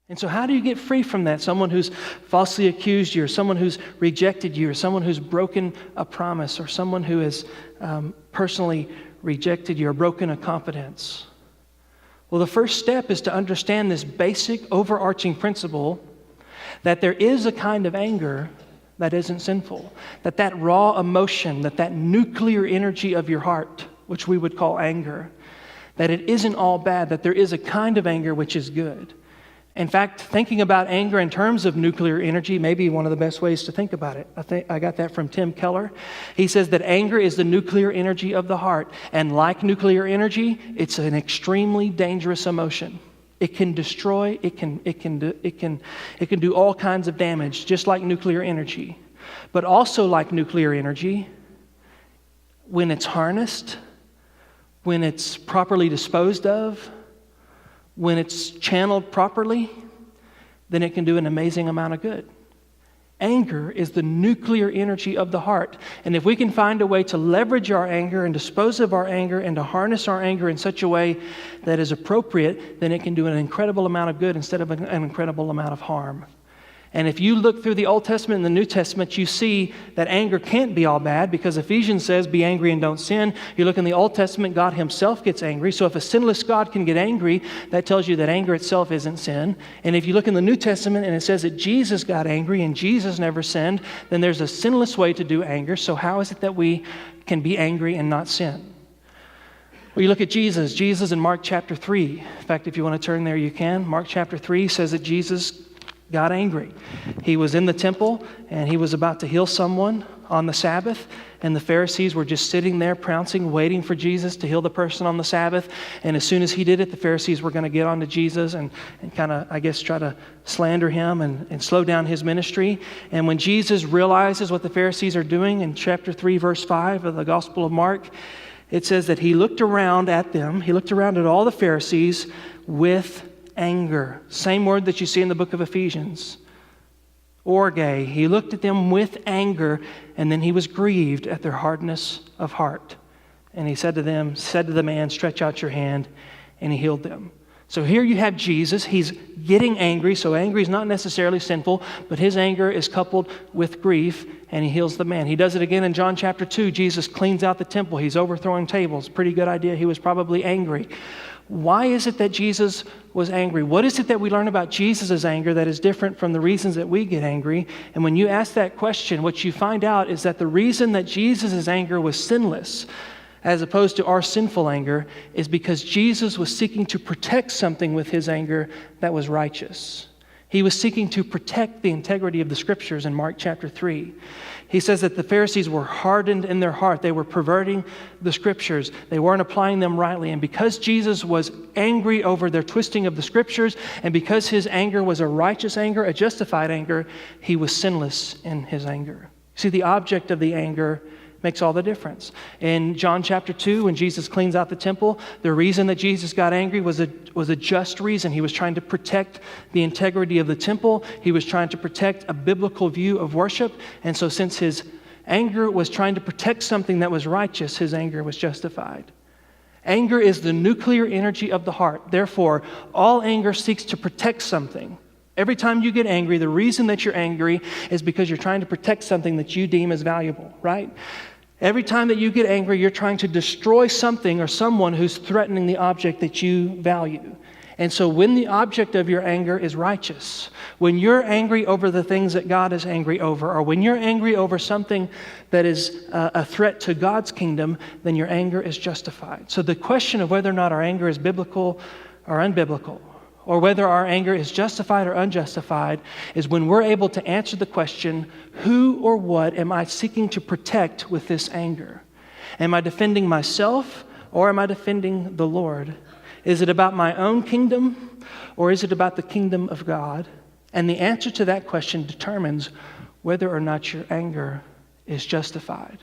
And so how do you get free from that? Someone who's falsely accused you, or someone who's rejected you, or someone who's broken a promise, or someone who has personally rejected you or broken a confidence? Well, the first step is to understand this basic overarching principle that there is a kind of anger that isn't sinful, that raw emotion, that nuclear energy of your heart, which we would call anger, that it isn't all bad, that there is a kind of anger which is good. In fact, thinking about anger in terms of nuclear energy may be one of the best ways to think about it. I got that from Tim Keller. He says that anger is the nuclear energy of the heart. And like nuclear energy, it's an extremely dangerous emotion. It can destroy, it can do all kinds of damage, just like nuclear energy. But also like nuclear energy, when it's harnessed, when it's properly disposed of, when it's channeled properly, then it can do an amazing amount of good. Anger is the nuclear energy of the heart. And if we can find a way to leverage our anger and dispose of our anger and to harness our anger in such a way that is appropriate, then it can do an incredible amount of good instead of an incredible amount of harm. And if you look through the Old Testament and the New Testament, you see that anger can't be all bad, because Ephesians says, be angry and don't sin. You look in the Old Testament, God himself gets angry. So if a sinless God can get angry, that tells you that anger itself isn't sin. And if you look in the New Testament and it says that Jesus got angry and Jesus never sinned, then there's a sinless way to do anger. So how is it that we can be angry and not sin? Well, you look at Jesus in Mark chapter 3. In fact, if you want to turn there, you can. Mark chapter 3 says that Jesus got angry. He was in the temple and he was about to heal someone on the Sabbath, and the Pharisees were just sitting there pouncing, waiting for Jesus to heal the person on the Sabbath. And as soon as he did it, the Pharisees were going to get on to Jesus and kind of, I guess, try to slander him and slow down his ministry. And when Jesus realizes what the Pharisees are doing, in chapter 3, verse 5 of the Gospel of Mark, it says that he looked around at them, he looked around at all the Pharisees with anger. Same word that you see in the book of Ephesians. Orge. He looked at them with anger, and then he was grieved at their hardness of heart. And he said to the man, stretch out your hand, and he healed them. So here you have Jesus. He's getting angry. So angry is not necessarily sinful, but his anger is coupled with grief, and he heals the man. He does it again in John chapter 2. Jesus cleans out the temple. He's overthrowing tables. Pretty good idea. He was probably angry. Why is it that Jesus was angry? What is it that we learn about Jesus' anger that is different from the reasons that we get angry? And when you ask that question, what you find out is that the reason that Jesus' anger was sinless, as opposed to our sinful anger, is because Jesus was seeking to protect something with his anger that was righteous. He was seeking to protect the integrity of the Scriptures in Mark chapter 3. He says that the Pharisees were hardened in their heart. They were perverting the Scriptures. They weren't applying them rightly. And because Jesus was angry over their twisting of the Scriptures, and because his anger was a righteous anger, a justified anger, he was sinless in his anger. See, the object of the anger makes all the difference. In John chapter 2, when Jesus cleans out the temple, the reason that Jesus got angry was a just reason. He was trying to protect the integrity of the temple. He was trying to protect a biblical view of worship. And so since his anger was trying to protect something that was righteous, his anger was justified. Anger is the nuclear energy of the heart. Therefore, all anger seeks to protect something. Every time you get angry, the reason that you're angry is because you're trying to protect something that you deem as valuable, right? Every time that you get angry, you're trying to destroy something or someone who's threatening the object that you value. And so when the object of your anger is righteous, when you're angry over the things that God is angry over, or when you're angry over something that is a threat to God's kingdom, then your anger is justified. So the question of whether or not our anger is biblical or unbiblical, or whether our anger is justified or unjustified, is when we're able to answer the question, who or what am I seeking to protect with this anger? Am I defending myself or am I defending the Lord? Is it about my own kingdom or is it about the kingdom of God? And the answer to that question determines whether or not your anger is justified.